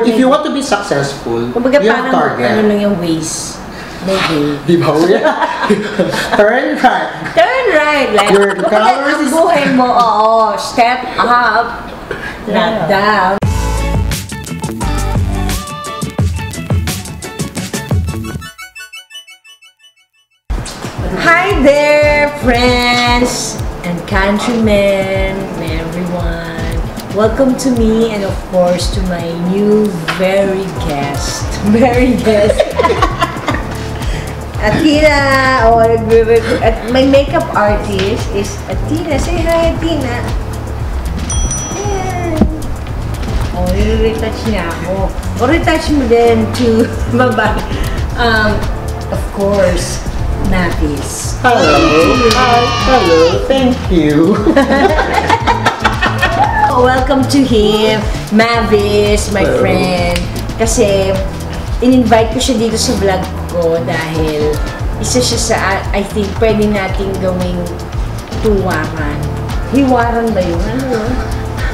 If you want to be successful, kumbaga, you have target. Ano lang yung ways. Maybe. Di ba? Turn right. Turn right. Like, Your colors ang buhay mo, oo. Step up, not down. Hi there, friends and countrymen and everyone. Welcome to me and of course to my new very guest. Athena, at my makeup artist is Athena. Say hi, Athena. Ayan. Oh, retouch niya ako. O, retouch mo din to baba. Of course, Mavis. Hello. Hi. Hello. Thank you. Welcome to him, Mavis, my friend. Kasi, in-invite ko siya dito sa vlog ko dahil isa siya sa, I think, pwede nating gawing tuwaran. Hiwaran ba yun? Ano yun?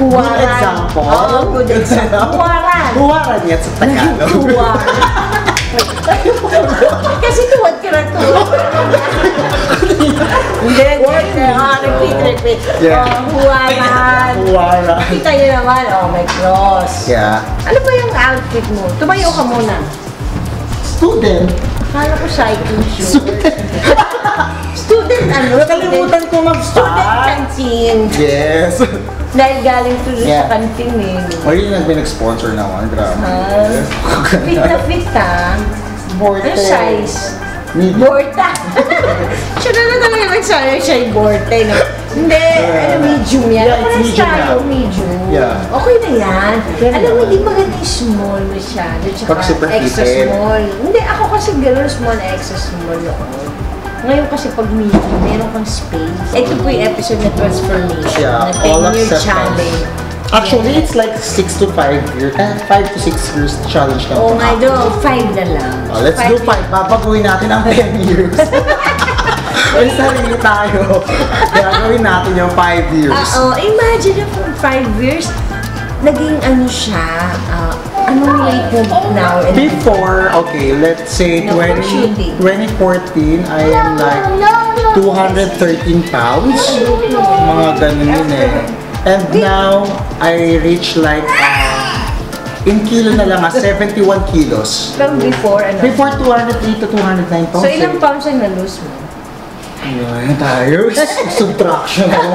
Huwaran. Good example. Oo, good example. Huwaran. Huwaran yan sa Tagalog. Huwaran. Kasi tuwad ka na tuwad. Hindi, repeat. Huwaran. Huwaran. Kita nyo naman, may cross. Yeah. Ano ba yung outfit mo? Tumayo ka muna. Student. Akala ko cycling shoes. Student ano? Nakalimutan ko Student mag-start. canteen. Yes. Dahil galing to sa canteen eh. May nag-sponsor naman. Grabe. Fit na fit ha. Borte. Ano size? Medium. Borta. Siya na talaga nagsabi siya yung borte, no? Hindi, medium yan. Yeah, it's medium now. Medium. Yeah. Okay na yan. Alam mo, hindi maganda yung small masyado. Tsaka Pag super extra fitted. small. Hindi, ako kasi gano'n small, extra small noon. Ngayon kasi pag medium, meron kang space. Ito po yung episode na transformation. Yeah, na all 10-year acceptance. challenge. Actually, it's like 6 to 5 years. 5 to 6 years challenge na. Oh my God, 5 na lang. Let's do 5. Babaguhin natin ang 10 years. May sarili tayo. Gagawin natin yung 5 years. Imagine na from 5 years, naging ano siya, anong weight mo now? Before, okay, let's say No, for shooting. 2014, I am like 213 pounds. Mga ganun yun eh. And now, I reach like, in kilo na lang 71 kilos. From before, ano? Before 203 to 209 pounds. So, ilang pounds ang na-lose mo? Ayan tayo. Subtraction ako.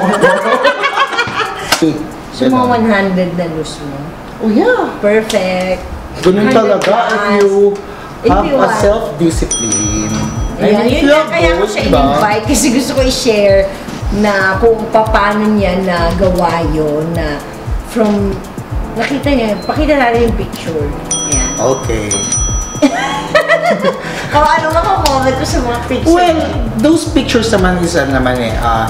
So, mga 100 na-lose mo? Oh yeah. Perfect. Ganun 100 talaga if you have you a want. self-discipline. Ayan, if yun you nga, have kaya ko goals, siya diba? in-invite kasi gusto ko i-share na kung paano niya nagawa yun na from, nakita niya, pakita natin yung picture. Ayan. Okay. Ano makakomment ko sa mga picture? Well, those pictures naman is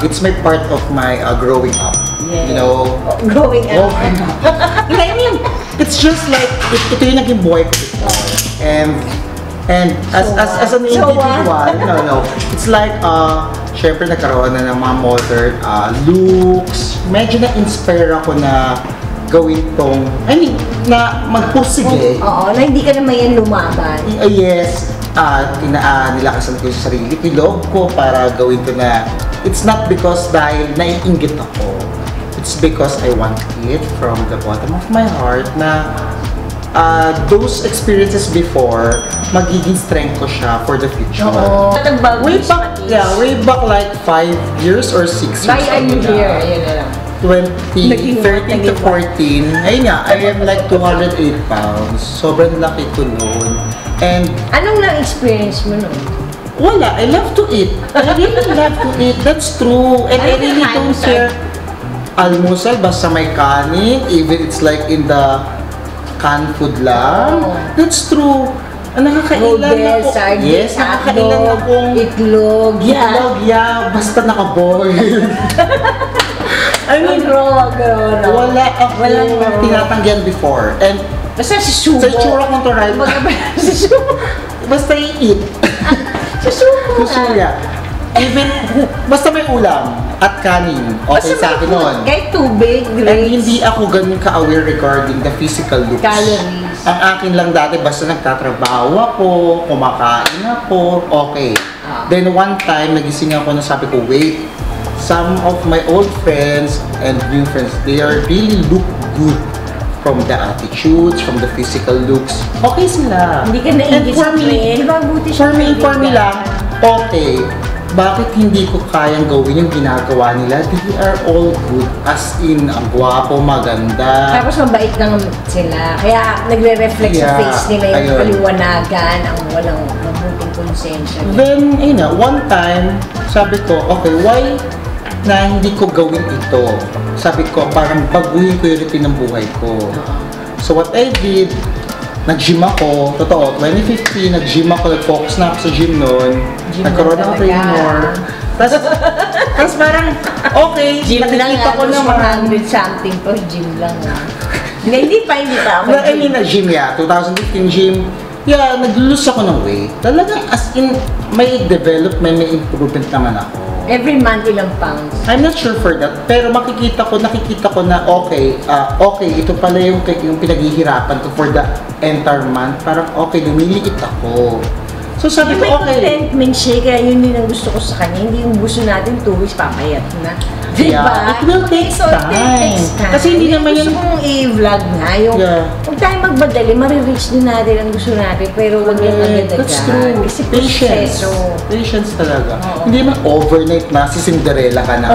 it's my part of my growing up. Yeah. You know? Growing up. I mean, it's just like, ito yung naging buhay ko before. And as an individual, no. It's like, syempre nagkaroon na ng mga modern looks. Medyo na-inspire ako na gawin tong, na magpursige. Oo, na hindi ka naman yan lumaban. Yes, nilakasan ko yung sarili, ilog ko para gawin ko na, it's not because dahil naiinggit ako. It's because I want it from the bottom of my heart na those experiences before, magiging strength ko siya for the future. Oo. Way back like 5 years or 6 years. Why are you here? Ayun na lang. 13 to 14. Ayun nga, I am like 208 pounds. Sobrang laki ko noon. And Anong lang experience mo nun? wala, I love to eat. I really love to eat. That's true. And I really don't care. Almusal, basta may kanin, even it's like in the canned food lang. Oh. That's true. Nakakailan ako. Yes, nakakailan akong itlog. itlog, yeah. Basta naka-boil. I mean, wala ako tinatanggihan before. And basta si Subo. sa itsura kong tural, Si Subo. basta i-eat. Si Subo. Kusuya. Even, basta may ulam at kanin, okay sa akin nun. Kahit tubig, And hindi ako ganun ka-aware regarding the physical looks. calories. Ang akin lang dati, basta nagtatrabaho ako, kumakain ako, okay. Then one time, nagising ako na sabi ko, wait, some of my old friends and new friends, they are really look good from the attitudes, from the physical looks. Okay sila. Hindi ka naigit sa trend. For me lang, okay. Bakit hindi ko kayang gawin yung ginagawa nila? They are all good. As in, ang gwapo, maganda. Tapos mabait lang sila. Kaya nagre-reflect sa face nila yung paliwanagan, ang walang mabuting konsensya. Then, one time, sabi ko, okay, why na hindi ko gawin ito? Sabi ko, parang baguhin ko yung routine ng buhay ko. So what I did, nag-gym ako, totoo, 2015, nag-gym ako, nag-focus na ako sa gym noon. Nagkaroon ako trainer. Tapos parang, okay, gym nakikita ko naman. 100 something po, gym lang Hindi pa ako. I mean, na-gym, 2015 gym. Yeah, nag-lose ako ng weight. Talagang as in, may development, may improvement naman ako. Every month, ilang pounds? I'm not sure for that, pero nakikita ko na okay, ito pala yung pinaghihirapan ko for the entire month. Parang okay, lumiliit ako. So sabi ko, okay. May contentment siya, kaya yun din ang gusto ko sa kanya. Hindi yung gusto natin 2 weeks papayat na. Diba? Yeah, it will take time. Kasi hindi naman yan. Gusto kong i-vlog nga yung, huwag tayo magmadali, marireach din natin ang gusto natin, pero huwag yung agad-agad. That's true. Kasi Patience talaga. Hindi naman overnight na si Cinderella ka na.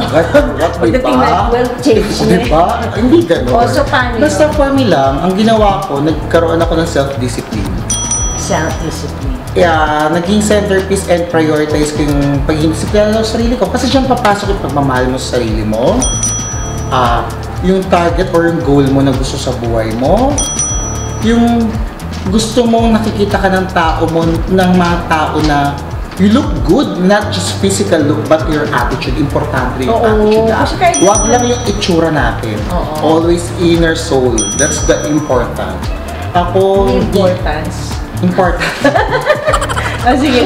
What, pagdating na 12, change na. Diba? Hindi ganun. So, paano yun? Basta for me lang, ang ginawa ko, nagkaroon ako ng self-discipline. Self-discipline. Kaya, naging centerpiece and prioritize ko yung pag-inisip sa sarili ko. Kasi dyan papasok yung pagmamahal mo sa sarili mo. Yung target or yung goal mo na gusto sa buhay mo. Yung gusto mong nakikita ka ng tao mo, ng mga tao na you look good, not just physical look, but your attitude. Importante yung attitude. Huwag lang yung itsura natin. Always inner soul. That's the important. Importance. Sige.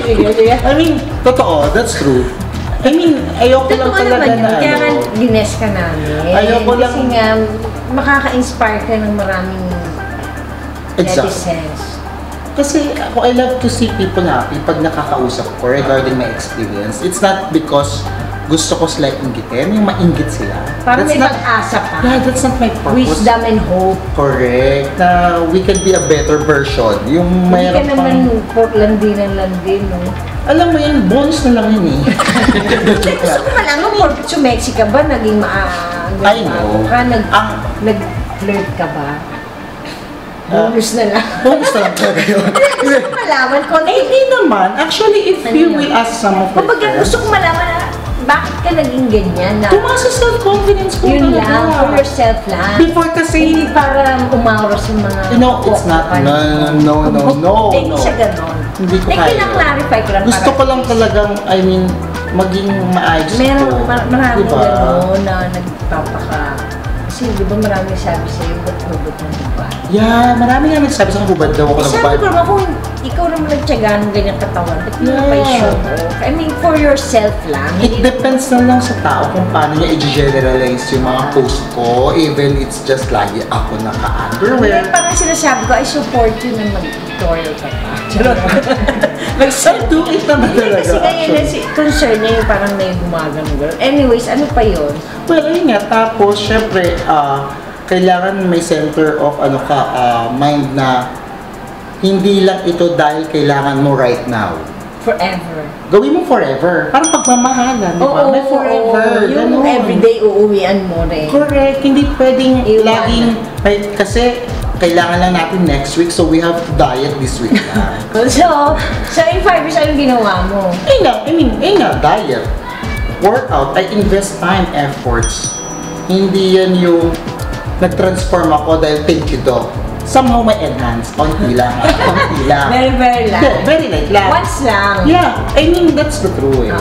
I mean, totoo, that's true. I mean, ayoko lang talaga na kaya gines ka namin. Ayoko lang. Kasi nga, makaka-inspire ka ng maraming netizens. Kasi ako, I love to see people happy pag nakakausap ko regarding my experience. It's not because gusto ko sila inggitin, yung mainggit sila. Parang may pag-asa pa. Yeah, that's not my purpose. Wisdom and hope. Correct. Na we can be a better version. Yung hindi ka naman landin, no? Alam mo yun, bonus na lang yun eh. Gusto ko man, pork to Mexico ba? Naging I know. Nag-flirt ka ba? Bonus na lang. Bonus na lang talaga yun. Gusto ko malaman ko. Hindi naman. Actually, if you will ask some of my friends. Gusto ko malaman na bakit ka naging ganyan na? Tumaas sa self-confidence ko. Yun lang, for yourself lang. Before kasi, hindi para umawra sa mga... it's not. No. Hindi siya ganon. Hindi ko kaya. Kinaklarify ko lang. Gusto ko lang talagang, maging maayos ko. Marami ganon na nagpapaka... Kasi di ba maraming sabi sa'yo, ba't hubad ng hubad? Yeah, marami nga nagsabi sa hubad daw ako ng hubad. Sabi ko naman, kung ikaw naman nagtyaga ng ganyang katawan, ba't mo pa i-show mo? I mean, for yourself lang. It depends na lang sa tao kung paano niya i-generalize yung mga post ko. Even it's just lagi ako naka-underwear. Kaya parang sinasabi ko, I support you na mag-tutorial ka pa. Do it naman talaga. Kasi ngayon, concern niya yung parang may gumagang girl. Anyways, ano pa yun? Well, ayun nga. Tapos, syempre, kailangan may center of mind na hindi lang ito dahil kailangan mo right now. Forever. Gawin mo forever. Parang pagmamahalan, di ba? May forever. Yung everyday uuwian mo rin. Correct. Hindi pwedeng laging, kasi kailangan lang natin next week, so we have to diet this week na. So in 5 years, anong ginawa mo? Diet. Workout. I invest time, efforts. Hindi yan yung nag-transform ako dahil thank you, Doc. Somehow may enhance. Konti lang. Very lang. Yeah, very light lang. Once lang. Yeah. That's the truth eh.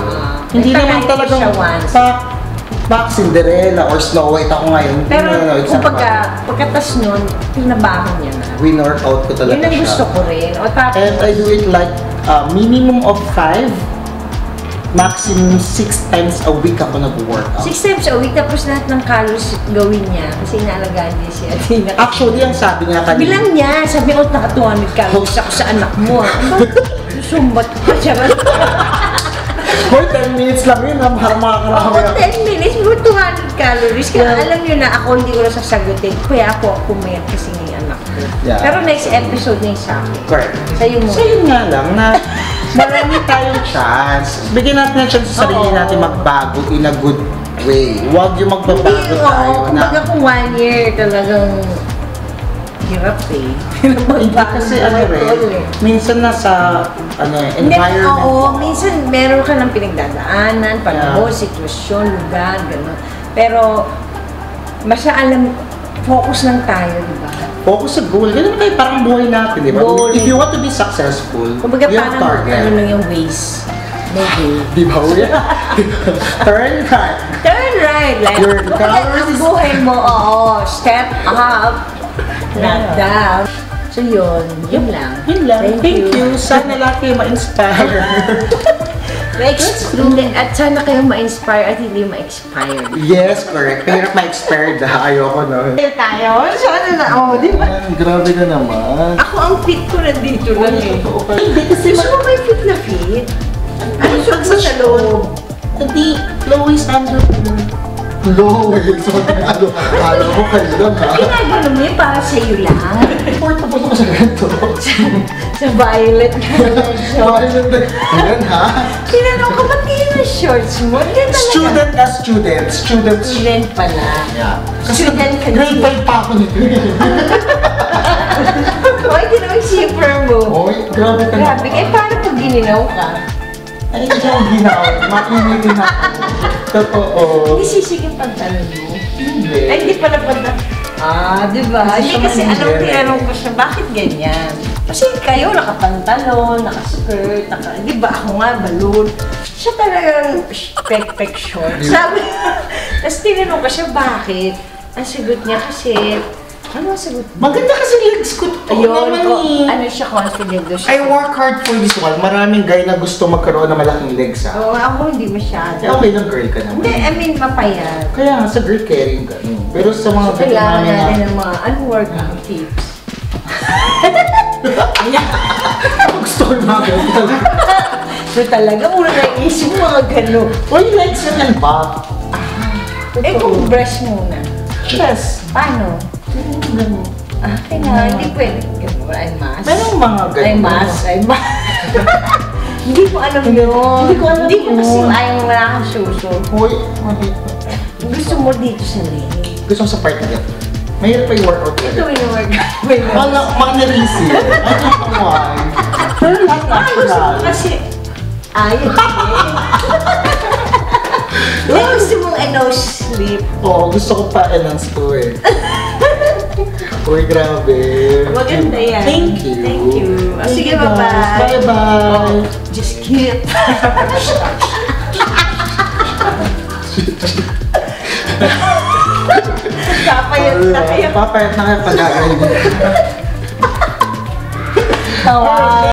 Hindi naman talagang back Cinderella or Snow White ako ngayon. Pero kung pagkatas nun, pinabahan niya na. Win-workout ko talaga siya. Yun ang gusto ko rin. And I do it like minimum of 5 maximum 6 times a week ako nag-workout. 6 times a week, tapos lahat ng calories gawin niya. Kasi inaalagaan niya si Athena. Actually, ang sabi niya kanina. Bilang niya, sabi ko, naka 200 calories ako sa anak mo. Sumbat pa siya. Boy, 10 minutes lang yun, makakarami Oo, 10 minutes, more 200 calories. Kaya alam niyo na ako, hindi ko na sasagutin. Kuya ako pumayat kasi ng anak ko. Yeah. Pero next episode niya sa akin. Correct. Sa'yo mo. So yun nga lang na marami tayong chance. Bigyan natin ng chance sa sarili Oo. natin magbago in a good way. Huwag yung magbabago Hindi, tayo oo. Kumbaga kung 1 year talagang hirap eh. Hindi kasi minsan nasa environment. Oo, minsan meron ka ng pinagdadaanan, panahon, sitwasyon, lugar, gano'n. Pero, focus lang tayo, di ba? Focus sa goal. Ganun tayo parang buhay natin, di ba? Goal. If you want to be successful, Kumbaga you have parang target. ano lang yung ways. Maybe. Di ba? Turn right. Turn right. Like, Your kumbaga, ang calories- buhay mo, step up, not down. So yun lang. Yun lang. Thank you. Sana lahat kayo ma-inspire. Hindi, at sana kayo ma-inspire at hindi ma-expire. Yes, correct. Mahirap ma-expired ha. Ayoko no. Tayo? Sana na, di ba? Grabe ka naman. Ako ang fit ko nandito lang eh. Hindi kasi Gusto mo may fit na fit? Ano siya pag sa loob. Hindi, Lois under Lois. Alam mo kayo lang ha. Ginagano mo yun para sa'yo lang. Portable ko sa ganito. Sa violet ka na shorts. Ayan ha. Tinanong ko, ba't kayo na shorts mo? Hindi talaga. Student as student. Student pala. Yeah. Kasi Student ka grade 5 pa ako nito. Hoy, di naman zipper mo. Oy, grabe ka Grabe, paano pag gininaw ka? Ay, hindi ako ginaw. Makinitin ako. Totoo. Hindi sisigil pantalon mo. Hindi. Ay, hindi pala di ba? Kasi Hindi siya kasi manager anong eh. tinanong ko siya, bakit ganyan? Kasi kayo nakapantalon, nakaskirt, di ba ako nga, balloon. Siya talagang pek short. Sabi, tapos tinanong ko siya, bakit? Ang sagot niya kasi, ano ang sagot mo? Maganda kasi legs ko. Ayun, Naman eh. ano siya, confident daw siya. I work hard for this one. Maraming guy na gusto magkaroon ng malaking legs ha. Oo, ako hindi masyado. Okay lang girl ka naman. Hindi, I mean, mapayat. Kaya nga sa girl caring ka. No? Pero sa mga So, kailangan namin natin ng mga workout tips. gusto ko yung mga ganyan. So talaga, una naisip mo mga gano'n. Uy, legs na yan ba? Eh kung brush muna. Yes. Paano? Ganun. Kaya hindi pwede. Ay, mas. Merong mga ganun. Ay, mas. Hindi ko alam yun. Hindi ko alam Hindi ko kasi yun. ayaw wala kang suso. Uy, mali. Gusto mo dito sa leg. Gusto ko sa part na yan. Mahirap pa yung workout Ito talaga. yung workout. Mga narisi. I don't know why. Pero lahat Gusto mo natural. kasi ayun. Gusto mong no sleep. Oo, gusto ko pa enhance to eh. Uy, grabe. Maganda yan. Thank you. Thank you. Thank Sige, you, guys. bye-bye. Bye-bye. Just cute. Papayat na kayo. Papayat na kayo pag gagawin. Tawa.